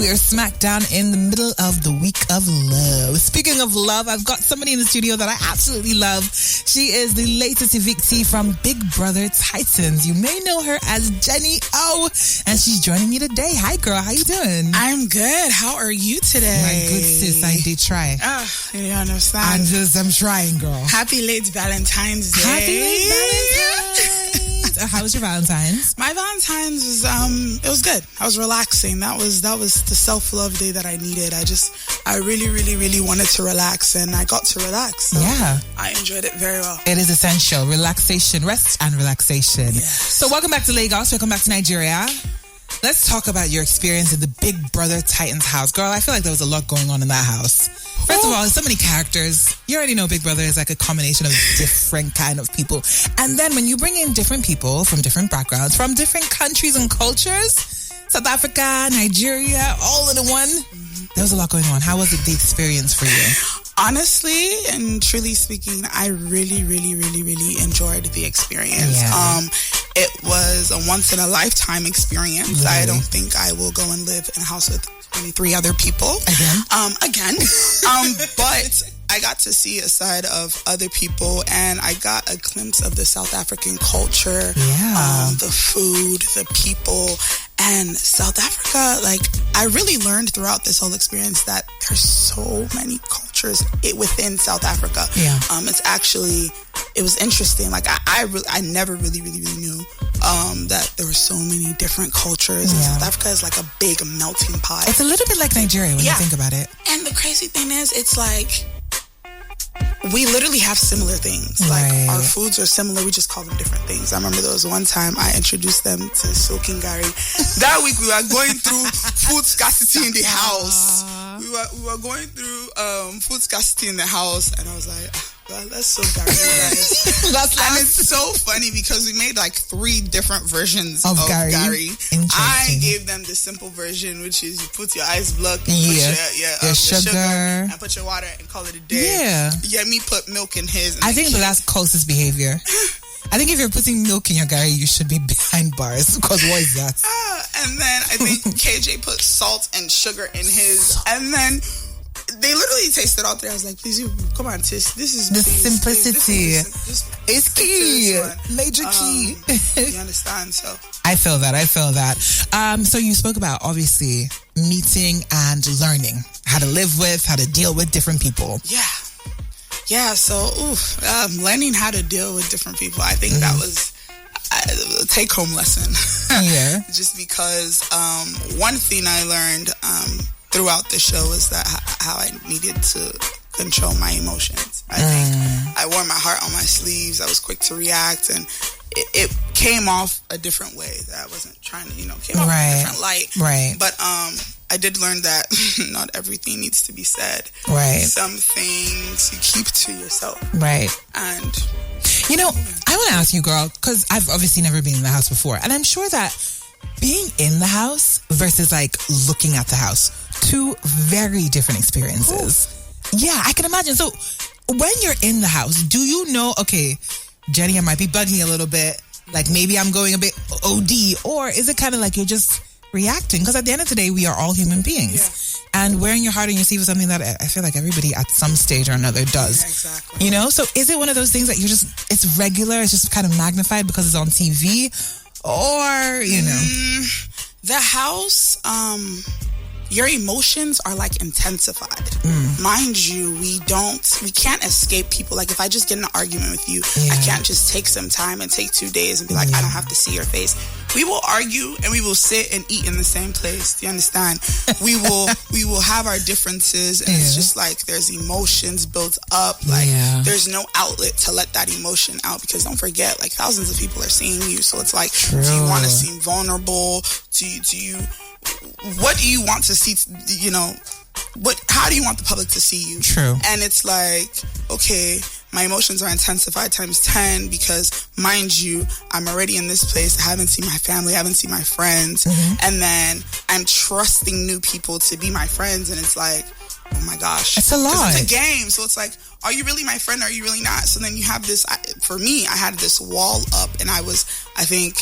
We are smack down in the middle of the week of love. Speaking of love, I've got somebody in the studio that I absolutely love. She is the latest evictee from Big Brother Titans. You may know her as Jenni O, and she's joining me today. Hi, girl. How you doing? I'm good. How are you today? My good sis, I did try. You understand? I'm trying, girl. Happy late Valentine's Day. Happy late Valentine's. How was your Valentine's? My Valentine's was it was good. I was relaxing. That was the self-love day that I needed. I really wanted to relax, and I got to relax. So yeah. I enjoyed it very well. It is essential. Relaxation, rest and relaxation. Yes. So welcome back to Lagos. Welcome back to Nigeria. Let's talk about your experience in the Big Brother Titans house. Girl, I feel like there was a lot going on in that house. First of all, there's so many characters. You already know Big Brother is like a combination of different kind of people. And then when you bring in different people from different backgrounds, from different countries and cultures, South Africa, Nigeria, all in one, there was a lot going on. How was it the experience for you? Honestly and truly speaking, I really enjoyed the experience. Yeah. It was a once-in-a-lifetime experience. Really? I don't think I will go and live in a house with 23 other people. Again. But I got to see a side of other people, and I got a glimpse of the South African culture, the food, the people. And South Africa, like, I really learned throughout this whole experience that there's so many cultures within South Africa. Yeah. It was interesting. Like, I never really knew that there were so many different cultures. And South Africa is like a big melting pot. It's a little bit like Nigeria when you think about it. And the crazy thing is, it's like, we literally have similar things. Like, our foods are similar. We just call them different things. I remember there was one time I introduced them to soaking gari. That week we were going through food scarcity in the house. We were going through food scarcity in the house, and I was like, well, let's soak gari, guys. And it's so funny because we made like 3 different versions of gari. I gave them the simple version, which is you put your ice block, your sugar, and put your water and call it a day. Yeah, me put milk in his. I think that's closest behavior. I think if you're putting milk in your gari, you should be behind bars, because what is that? And then I think KJ put salt and sugar in his, and then they literally tasted all 3. I was like, please, come on, taste. This is the simplicity. It's key. Major key. You understand? So I feel that. So you spoke about, obviously, meeting and learning how to live with, how to deal with different people. Yeah, so learning how to deal with different people, I think that was a take-home lesson. Just because one thing I learned throughout the show is that how I needed to control my emotions. I think I wore my heart on my sleeves. I was quick to react, and it came off a different way. That I wasn't trying to, came off a different light. But I did learn that not everything needs to be said. Some things you keep to yourself. And I want to ask you, girl, because I've obviously never been in the house before, and I'm sure that being in the house versus like looking at the house, 2 very different experiences. Yeah, I can imagine. So when you're in the house, do you know, okay, Jenni, I might be bugging a little bit, like maybe I'm going a bit OD, or is it kind of like you're just reacting? Because at the end of the day, we are all human beings. And wearing your heart on your sleeve is something that I feel like everybody at some stage or another does. Exactly. So is it one of those things that it's regular, it's just kind of magnified because it's on TV? Or, the house, your emotions are like intensified. Mind you, we can't escape people. Like, if I just get in an argument with you, I can't just take some time and take 2 days and be like, I don't have to see your face. We will argue and we will sit and eat in the same place. Do you understand? We will have our differences, and it's just like there's emotions built up. Like, there's no outlet to let that emotion out, because don't forget, like, thousands of people are seeing you. So it's like, do you want to seem vulnerable? What do you want to see? How do you want the public to see you? And it's like, okay, my emotions are intensified times 10 because, mind you, I'm already in this place. I haven't seen my family. I haven't seen my friends. And then I'm trusting new people to be my friends. And it's like, oh my gosh. It's a lot. It's a game. So it's like, are you really my friend? Or are you really not? So then you have this, for me, I had this wall up, and I think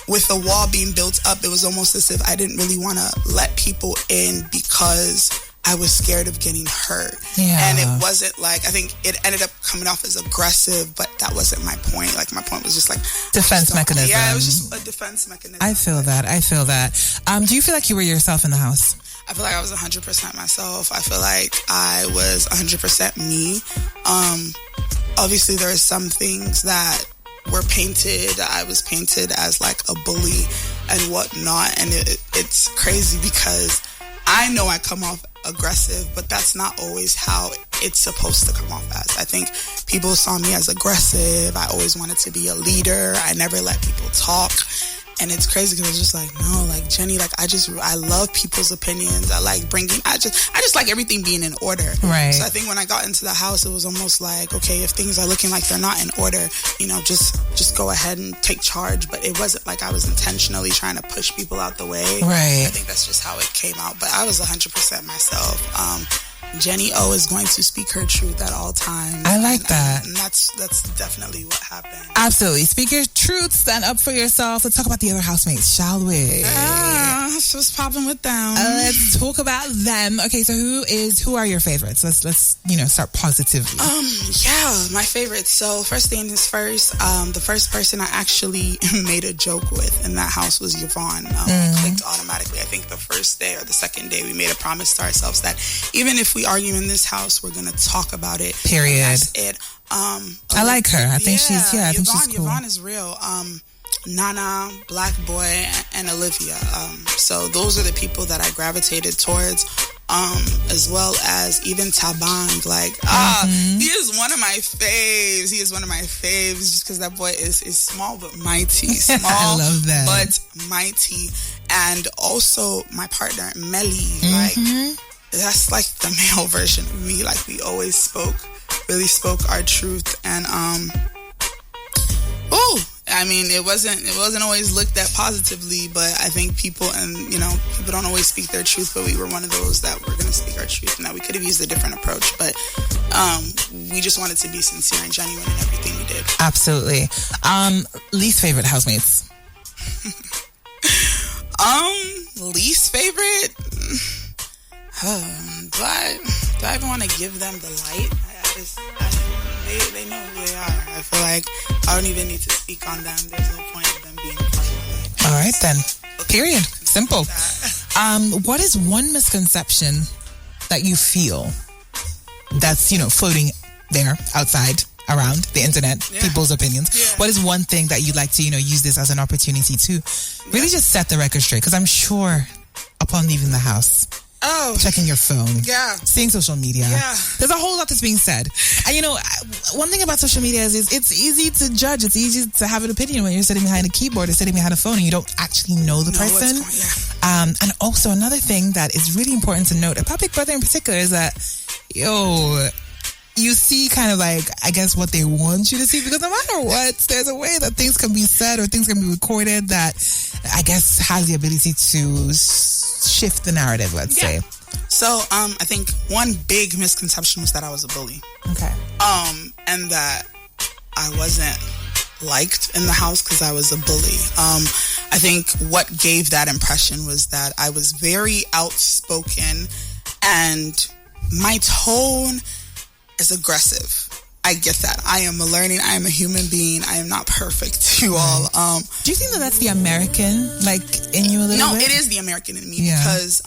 with the wall being built up, it was almost as if I didn't really want to let people in because I was scared of getting hurt. Yeah. And it wasn't like, I think it ended up coming off as aggressive, but that wasn't my point. Like, my point was just like... Defense mechanism. Yeah, it was just a defense mechanism. I feel that. Do you feel like you were yourself in the house? I feel like I was 100% myself. I feel like I was 100% me. Obviously, there are some things that were painted. I was painted as like a bully and whatnot. And it's crazy because I know I come off aggressive, but that's not always how it's supposed to come off as. I think people saw me as aggressive. I always wanted to be a leader. I never let people talk. And it's crazy because it's just like, no, like, Jenni, like, I love people's opinions. I just like everything being in order. Right. So I think when I got into the house, it was almost like, okay, if things are looking like they're not in order, you know, just go ahead and take charge. But it wasn't like I was intentionally trying to push people out the way. Right. I think that's just how it came out. But I was 100% myself. Jenni O is going to speak her truth at all times. I like that. And that's definitely what happened. Absolutely. Speak your truth. Stand up for yourself. Let's talk about the other housemates, shall we? What's popping with them? Let's talk about them. Okay, so who are your favorites? Let's start positively. My favorites. So first thing is first. The first person I actually made a joke with in that house was Yvonne. We clicked automatically. I think the first day or the second day we made a promise to ourselves that even if we argue in this house, we're gonna talk about it. Period. That's it. I like her. I think she's cool. Yvonne is real. Nana, Black Boy, and Olivia. So those are the people that I gravitated towards. As well as even Tabang. Like, he is one of my faves. He is one of my faves just because that boy is small but mighty. Small I love that. But mighty. And also my partner, Melly. Like, that's like the male version of me. Like, we always really spoke our truth. And, I mean, it wasn't always looked at positively, but I think people don't always speak their truth, but we were one of those that were going to speak our truth, and that we could have used a different approach, but we just wanted to be sincere and genuine in everything we did. Absolutely. Least favorite housemates? Least favorite? Do I even want to give them the light? They know who they are. I feel like I don't even need to speak on them. There's no point in them being part of it. All right then. Period. Simple. What is one misconception that you feel that's, floating there outside around the internet, people's opinions? Yeah. What is one thing that you'd like to, use this as an opportunity to really just set the record straight? Because I'm sure upon leaving the house, checking your phone, seeing social media, there's a whole lot that's being said. And one thing about social media is it's easy to judge. It's easy to have an opinion when you're sitting behind a keyboard or sitting behind a phone and you don't actually know the person. And also another thing that is really important to note about Big Brother in particular is that, you see kind of like, I guess, what they want you to see, because no matter what, there's a way that things can be said or things can be recorded that I guess has the ability to shift the narrative, let's say. So, I think one big misconception was that I was a bully. Okay. And that I wasn't liked in the house because I was a bully. I think what gave that impression was that I was very outspoken and my tone is aggressive. I get that. I am a human being. I am not perfect, you all. Do you think that that's the American, in you a little bit? No, it is the American in me because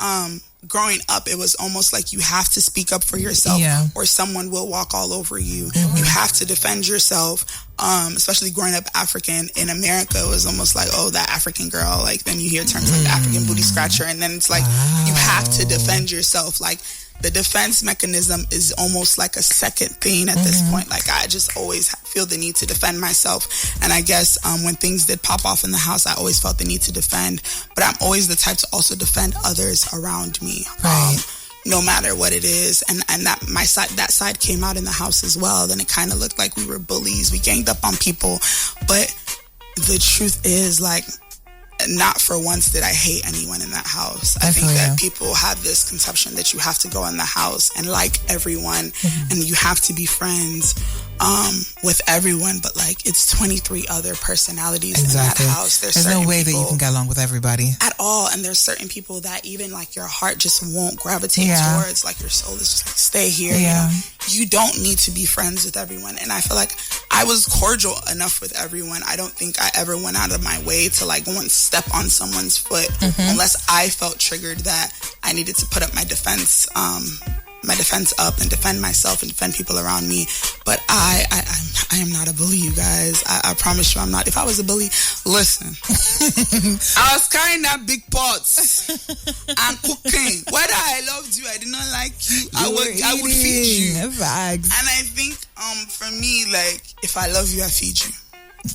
growing up, it was almost like you have to speak up for yourself or someone will walk all over you. You have to defend yourself, especially growing up African. In America, it was almost like, that African girl. Like, then you hear terms like the African booty scratcher, and then it's like, you have to defend yourself. Like, the defense mechanism is almost like a second thing at this point. Like, I just always feel the need to defend myself. And I guess when things did pop off in the house, I always felt the need to defend. But I'm always the type to also defend others around me, no matter what it is. And that side came out in the house as well. Then it kind of looked like we were bullies. We ganged up on people. But the truth is, not for once did I hate anyone in that house. I think that people have this conception that you have to go in the house and like everyone and you have to be friends. with everyone, but like it's 23 other personalities exactly. in that house. There's no way that you can get along with everybody at all, and there's certain people that even like your heart just won't gravitate towards. Like your soul is just like, stay here. Yeah. You don't need to be friends with everyone, and I feel like I was cordial enough with everyone. I don't think I ever went out of my way to like go and step on someone's foot unless I felt triggered that I needed to put up my defense up and defend myself and defend people around me. But I am not a bully, you guys. I promise you I'm not. If I was a bully, listen. I was carrying that big pots and cooking. Whether I loved you, I did not like you, I would feed you. Facts. And I think for me, like, if I love you, I feed you.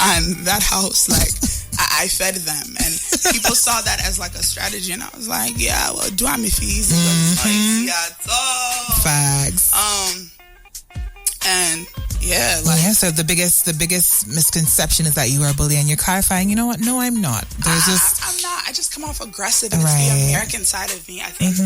And that house, like, I fed them, and people saw that as like a strategy, and I was like, yeah, well, do I'm easy, but it's not easy at all. Facts. And yeah, like, so the biggest misconception is that you are a bully, and you're clarifying, you know what? No, I'm not. I'm not. I just come off aggressive, and it's the American side of me. I think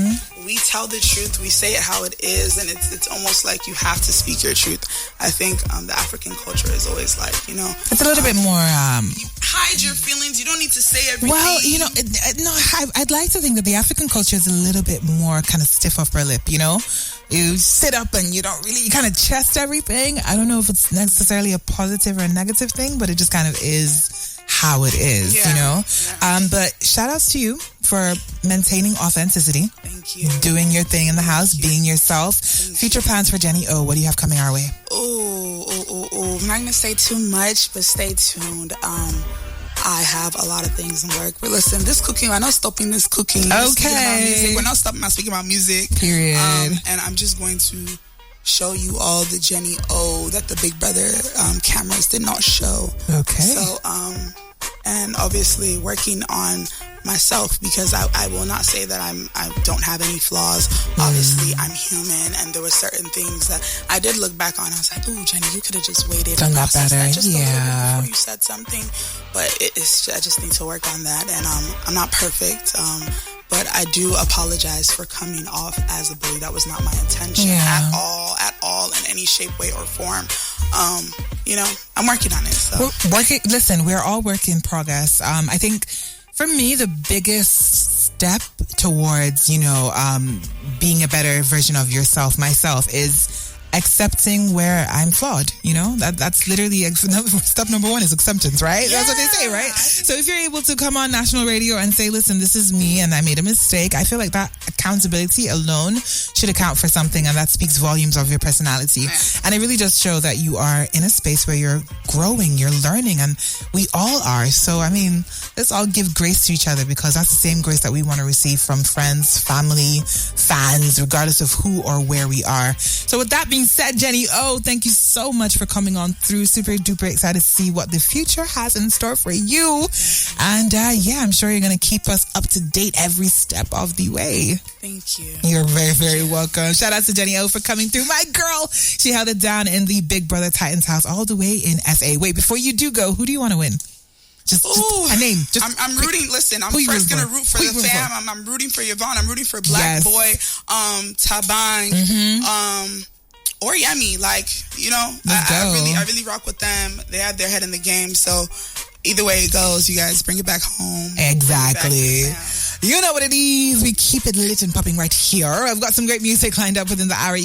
we tell the truth, we say it how it is, and it's almost like you have to speak your truth. I think the African culture is always like, you know, it's a little bit more. You hide your feelings. You don't need to say everything. Well, you know, I'd like to think that the African culture is a little bit more kind of stiff upper lip. You know, you sit up and you kind of chest everything. I don't know if it's necessarily a positive or a negative thing, but it just kind of is how it is, you know? Yeah. But shout outs to you for maintaining authenticity. Thank you. Doing your thing in the house, being yourself. Future plans for Jenni O. What do you have coming our way? I'm not going to say too much, but stay tuned. I have a lot of things in work. But listen, this cooking, I'm not stopping this cooking. Okay. We're not stopping speaking about music. Period. And I'm just going to show you all the Jenni O that the Big Brother cameras did not show. Okay. So, and obviously working on myself, because I will not say that I don't have any flaws. Obviously, I'm human, and there were certain things that I did look back on. I was like, "Ooh, Jenni, you could have just waited done that better." Just a little bit before you said something. But I just need to work on that, and I'm not perfect. But I do apologize for coming off as a bully. That was not my intention at all, in any shape, way, or form. You know, I'm working on it. So listen, we're all work in progress. I think for me, the biggest step towards, you know, being a better version of yourself, myself, is accepting where I'm flawed. You know, that's literally step number one is acceptance, right? Yeah. That's what they say, right? So if you're able to come on national radio and say, listen, this is me and I made a mistake, I feel like that accountability alone should account for something, and that speaks volumes of your personality. And it really does show that you are in a space where you're growing, you're learning, and we all are. So, I mean, let's all give grace to each other, because that's the same grace that we want to receive from friends, family, fans, regardless of who or where we are. So with that being said, Jenni O, thank you so much for coming on through. Super duper excited to see what the future has in store for you. And I'm sure you're going to keep us up to date every step of the way. Thank you. You're very, very welcome. Shout out to Jenni O for coming through. My girl, she held it down in the Big Brother Titans house all the way in SA. Wait, before you do go, who do you want to win? Just a name. I'm rooting. Listen, I'm first going to root for the fam. I'm rooting for Yvonne. I'm rooting for Black Boy, Tabang, or Yemi. Like, you know, I really rock with them. They have their head in the game. So either way it goes, you guys bring it back home. Exactly. You know what it is. We keep it lit and popping right here. I've got some great music lined up within the hour. You can